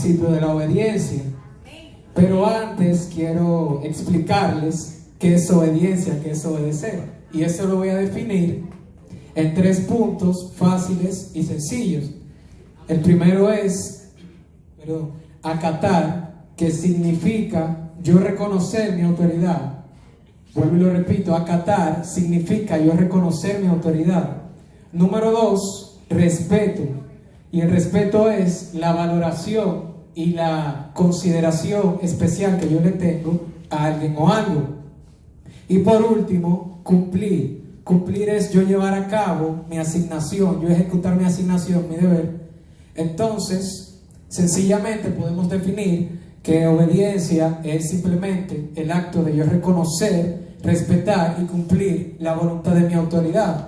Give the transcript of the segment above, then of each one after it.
principio de la obediencia. Pero antes quiero explicarles qué es obediencia, qué es obedecer. Y eso lo voy a definir en 3 puntos fáciles y sencillos. El primero es acatar, que significa yo reconocer mi autoridad. Vuelvo y lo repito, acatar significa yo reconocer mi autoridad. Número 2, respeto. Y el respeto es la valoración y la consideración especial que yo le tengo a alguien o algo. Y por último, cumplir. Cumplir es yo llevar a cabo mi asignación, yo ejecutar mi asignación, mi deber. Entonces, sencillamente podemos definir que obediencia es simplemente el acto de yo reconocer, respetar y cumplir la voluntad de mi autoridad.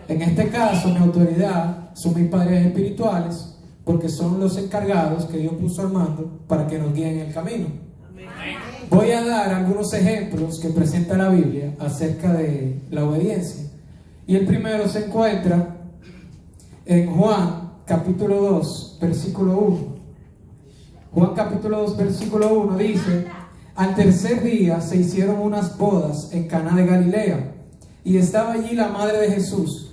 En este caso, mi autoridad son mis padres espirituales, porque son los encargados que Dios puso al mando para que nos guíen en el camino. Voy a dar algunos ejemplos que presenta la Biblia acerca de la obediencia. Y el primero se encuentra en Juan capítulo 2, versículo 1. Juan capítulo 2, versículo 1 dice: al tercer día se hicieron unas bodas en Caná de Galilea, y estaba allí la madre de Jesús.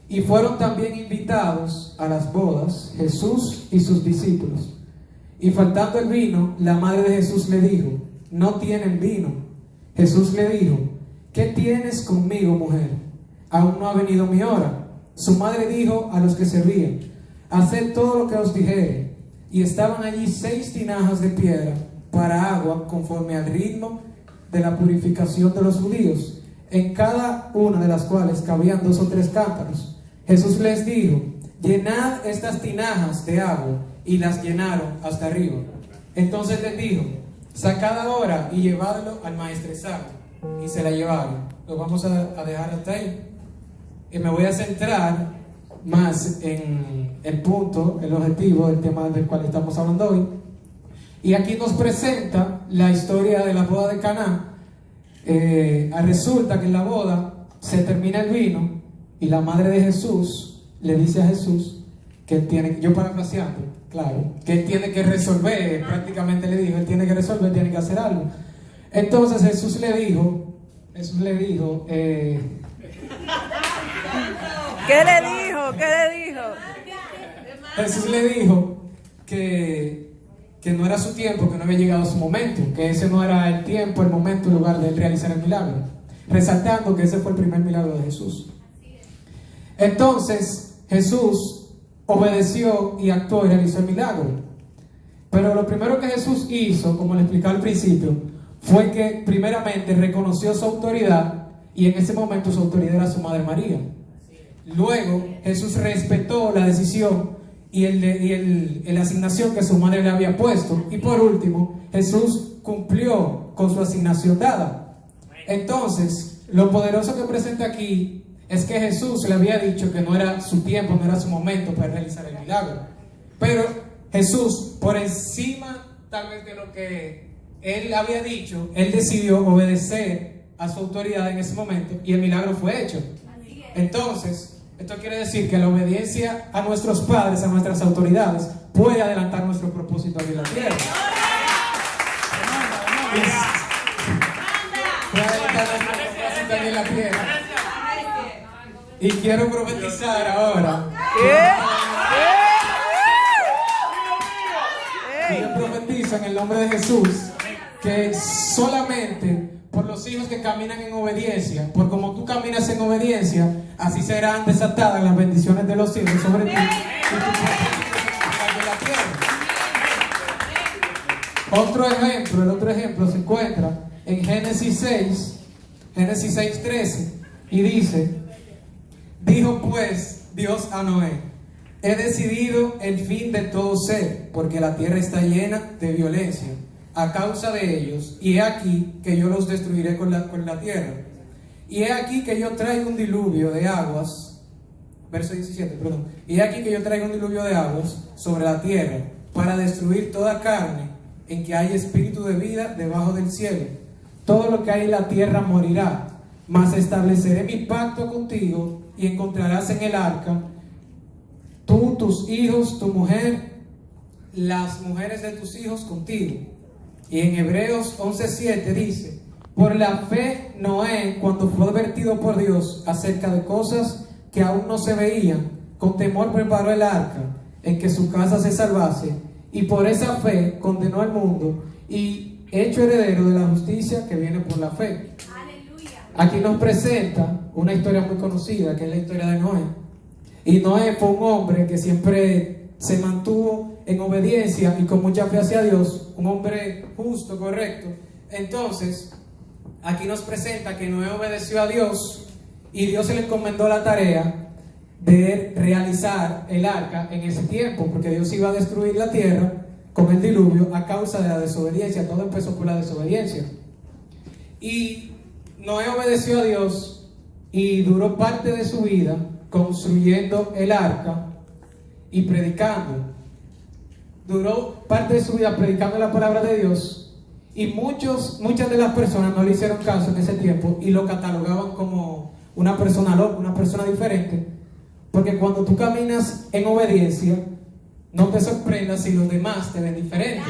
Y fueron también invitados a las bodas Jesús y sus discípulos. Y faltando el vino, la madre de Jesús le dijo: no tienen vino. Jesús le dijo: ¿qué tienes conmigo, mujer? Aún no ha venido mi hora. Su madre dijo a los que servían: haced todo lo que os dijere. Y estaban allí 6 tinajas de piedra para agua, conforme al ritmo de la purificación de los judíos, en cada una de las cuales cabían 2 o 3 cántaros. Jesús les dijo: llenad estas tinajas de agua. Y las llenaron hasta arriba. Entonces les dijo: sacad ahora y llevadlo al maestresal. Y se la llevaron. Lo vamos a dejar hasta ahí. Y me voy a centrar más en el punto, el objetivo del tema del cual estamos hablando hoy. Y aquí nos presenta la historia de la boda de Caná. Resulta que en la boda se termina el vino y la madre de Jesús le dice a Jesús que él tiene, yo parafraseando, claro, que él tiene que resolver, prácticamente le dijo, él tiene que resolver, tiene que hacer algo. Entonces Jesús le dijo, ¿qué le dijo? Jesús le dijo que no era su tiempo, que no había llegado su momento, que ese no era el tiempo, el momento, el lugar de él realizar el milagro, resaltando que ese fue el primer milagro de Jesús. Entonces Jesús obedeció y actuó y realizó el milagro. Pero lo primero que Jesús hizo, como le explicaba al principio, fue que primeramente reconoció su autoridad, y en ese momento su autoridad era su madre María. Luego Jesús respetó la decisión y la asignación que su madre le había puesto. Y por último, Jesús cumplió con su asignación dada. Entonces, lo poderoso que presenta aquí es que Jesús le había dicho que no era su tiempo, no era su momento para realizar el milagro. Pero Jesús, por encima tal vez de lo que él había dicho, él decidió obedecer a su autoridad en ese momento y el milagro fue hecho. Entonces, esto quiere decir que la obediencia a nuestros padres, a nuestras autoridades, puede adelantar nuestro propósito aquí en la tierra. Puede adelantar nuestro propósito aquí en la tierra. Y quiero profetizar ahora. Y yo profetizo en el nombre de Jesús que solamente por los hijos que caminan en obediencia, por como tú caminas en obediencia, así serán desatadas las bendiciones de los cielos sobre ti y tu propósito de la tierra. El otro ejemplo se encuentra en Génesis 6:13, y dice: dijo pues Dios a Noé: he decidido el fin de todo ser, porque la tierra está llena de violencia a causa de ellos, y he aquí que yo los destruiré con la tierra. Y he aquí que yo traigo un diluvio de aguas, verso 17, perdón. Y he aquí que yo traigo un diluvio de aguas sobre la tierra, para destruir toda carne en que hay espíritu de vida debajo del cielo. Todo lo que hay en la tierra morirá, mas estableceré mi pacto contigo, y encontrarás en el arca tú, tus hijos, tu mujer las mujeres de tus hijos contigo. Y en Hebreos 11:7 dice: por la fe Noé, cuando fue advertido por Dios acerca de cosas que aún no se veían, con temor preparó el arca en que su casa se salvase, y por esa fe condenó al mundo y hecho heredero de la justicia que viene por la fe. Aleluya. Aquí nos presenta una historia muy conocida, que es la historia de Noé. Y Noé fue un hombre que siempre se mantuvo en obediencia y con mucha fe hacia Dios, un hombre justo, correcto. Entonces, aquí nos presenta que Noé obedeció a Dios y Dios se le encomendó la tarea de realizar el arca en ese tiempo, porque Dios iba a destruir la tierra con el diluvio a causa de la desobediencia. Todo empezó por la desobediencia. Y Noé obedeció a Dios y duró parte de su vida construyendo el arca y predicando. Duró parte de su vida predicando la palabra de Dios, y muchas de las personas no le hicieron caso en ese tiempo y lo catalogaban como una persona loca, una persona diferente. Porque cuando tú caminas en obediencia, no te sorprendas si los demás te ven diferente.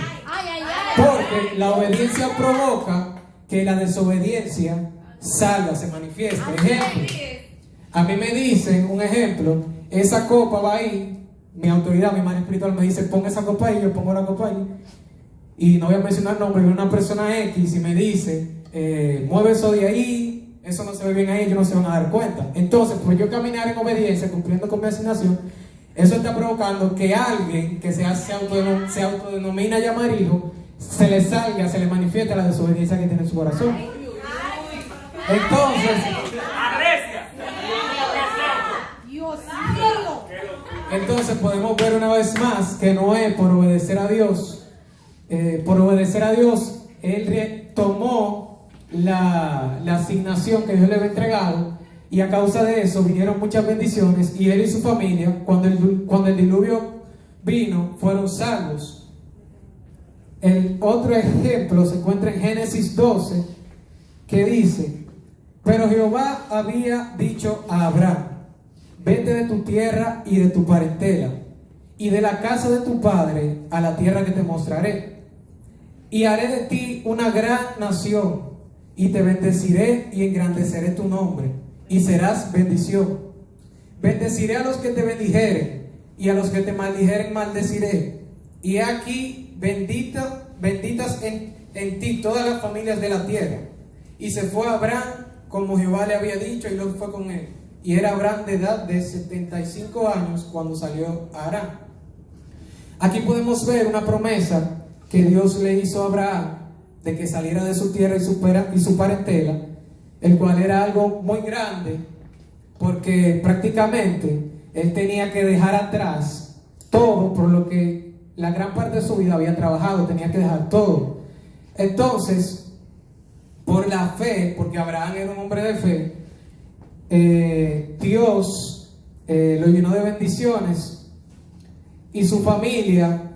Porque la obediencia provoca que la desobediencia salga, se manifieste. Ejemplo, a mí me dicen, un ejemplo, esa copa va ahí. Mi autoridad, mi madre espiritual me dice: pon esa copa ahí. Yo pongo la copa ahí. Y no voy a mencionar nombre, viene una persona X y me dice: mueve eso de ahí, eso no se ve bien ahí, ellos no se van a dar cuenta. Entonces, pues yo caminar en obediencia, cumpliendo con mi asignación, eso está provocando que alguien que se autodenomina llamar hijo, se le salga, se le manifieste la desobediencia que tiene en su corazón. Entonces podemos ver una vez más que Noé, por obedecer a Dios, él tomó la asignación que Dios le había entregado, y a causa de eso vinieron muchas bendiciones, y él y su familia, cuando el diluvio vino, fueron salvos. El otro ejemplo se encuentra en Génesis 12, que dice: pero Jehová había dicho a Abraham: vete de tu tierra y de tu parentela y de la casa de tu padre a la tierra que te mostraré, y haré de ti una gran nación, y te bendeciré y engrandeceré tu nombre, y serás bendición. Bendeciré a los que te bendijeren, y a los que te maldijeren maldeciré. Y he aquí benditas en ti todas las familias de la tierra. Y se fue Abraham como Jehová le había dicho, y Lot fue con él. Y era Abraham de edad de 75 años cuando salió a Harán. Aquí podemos ver una promesa que Dios le hizo a Abraham de que saliera de su tierra y su parentela, el cual era algo muy grande, porque prácticamente él tenía que dejar atrás todo por lo que la gran parte de su vida había trabajado, tenía que dejar todo. Entonces, por la fe, porque Abraham era un hombre de fe, Dios lo llenó de bendiciones y su familia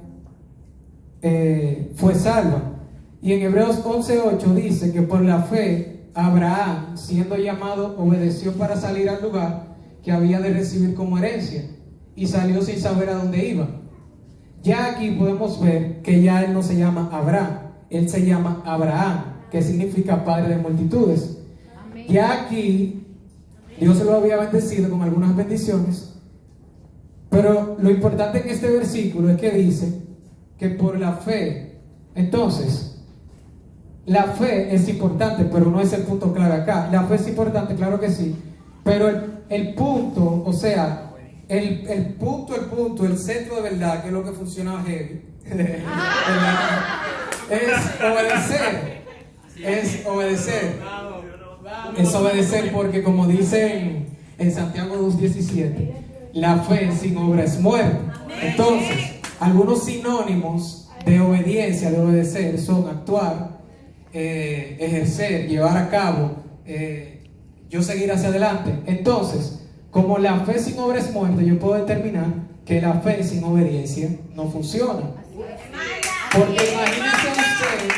fue salva. Y en Hebreos 11:8 dice que por la fe Abraham, siendo llamado, obedeció para salir al lugar que había de recibir como herencia, y salió sin saber a dónde iba. Ya aquí podemos ver que ya él no se llama Abraham, él se llama Abraham, que significa padre de multitudes. Amén. Ya aquí Dios se lo había bendecido con algunas bendiciones, pero lo importante en este versículo es que dice que por la fe. Entonces, la fe es importante, pero no es el punto clave acá. La fe es importante, claro que sí, pero el punto, o sea, el punto, el centro de verdad, que es lo que funciona heavy, es obedecer, porque como dicen en Santiago 2:17, la fe sin obra es muerte. Entonces, algunos sinónimos de obediencia, de obedecer, son actuar, ejercer, llevar a cabo, yo seguir hacia adelante. Entonces, como la fe sin obra es muerte, yo puedo determinar que la fe sin obediencia no funciona. Porque imagínense ustedes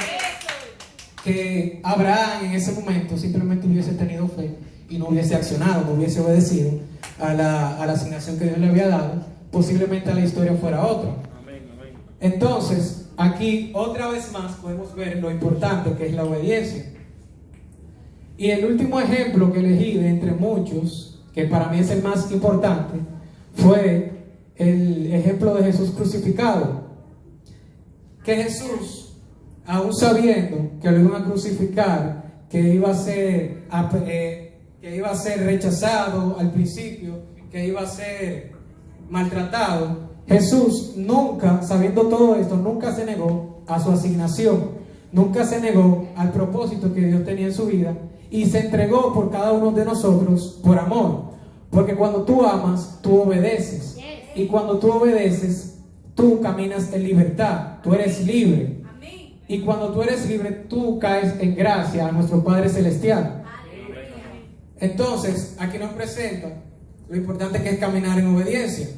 que Abraham en ese momento simplemente hubiese tenido fe y no hubiese accionado, no hubiese obedecido a la asignación que Dios le había dado, posiblemente la historia fuera otra. Entonces, aquí otra vez más podemos ver lo importante que es la obediencia. Y el último ejemplo que elegí de entre muchos, que para mí es el más importante, fue el ejemplo de Jesús crucificado. Que Jesús, aún sabiendo que lo iban a crucificar, que iba a ser rechazado al principio, que iba a ser maltratado, Jesús nunca, sabiendo todo esto, nunca se negó a su asignación, nunca se negó al propósito que Dios tenía en su vida, y se entregó por cada uno de nosotros por amor. Porque cuando tú amas, tú obedeces. Y cuando tú obedeces, tú caminas en libertad, tú eres libre. Y cuando tú eres libre, tú caes en gracia a nuestro Padre Celestial. Entonces, aquí nos presenta lo importante que es caminar en obediencia.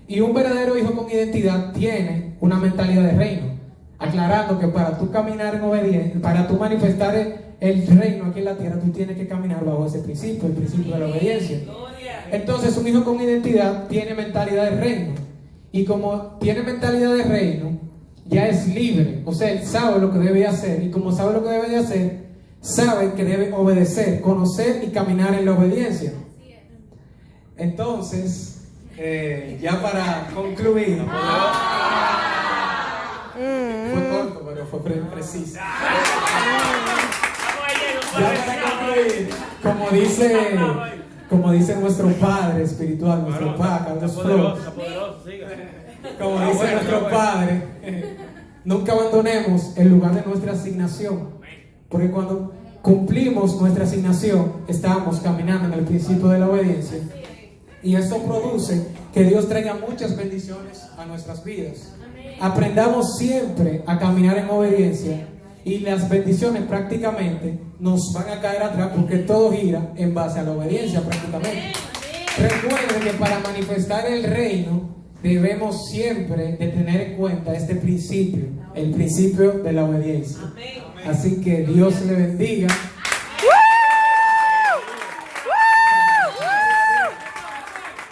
Y un verdadero hijo con identidad tiene una mentalidad de reino. Aclarando que para tú caminar en obediencia, para tú manifestar el reino aquí en la tierra, tú tienes que caminar bajo ese principio, el principio de la obediencia. Entonces, un hijo con identidad tiene mentalidad de reino. Y como tiene mentalidad de reino, ya es libre. O sea, él sabe lo que debe hacer. Y como sabe lo que debe de hacer, sabe que debe obedecer, conocer y caminar en la obediencia. Entonces, ya para concluir, fue corto, pero fue preciso. Ya para concluir, como dice nuestro Padre espiritual, nuestro Padre, Carlos Flo, como dice nuestro Padre, nunca abandonemos el lugar de nuestra asignación, porque cuando cumplimos nuestra asignación, estamos caminando en el principio de la obediencia, y esto produce que Dios traiga muchas bendiciones a nuestras vidas. Aprendamos siempre a caminar en obediencia, y las bendiciones prácticamente nos van a caer atrás, porque todo gira en base a la obediencia prácticamente. Recuerden que para manifestar el reino debemos siempre de tener en cuenta este principio, el principio de la obediencia. Así que Dios le bendiga.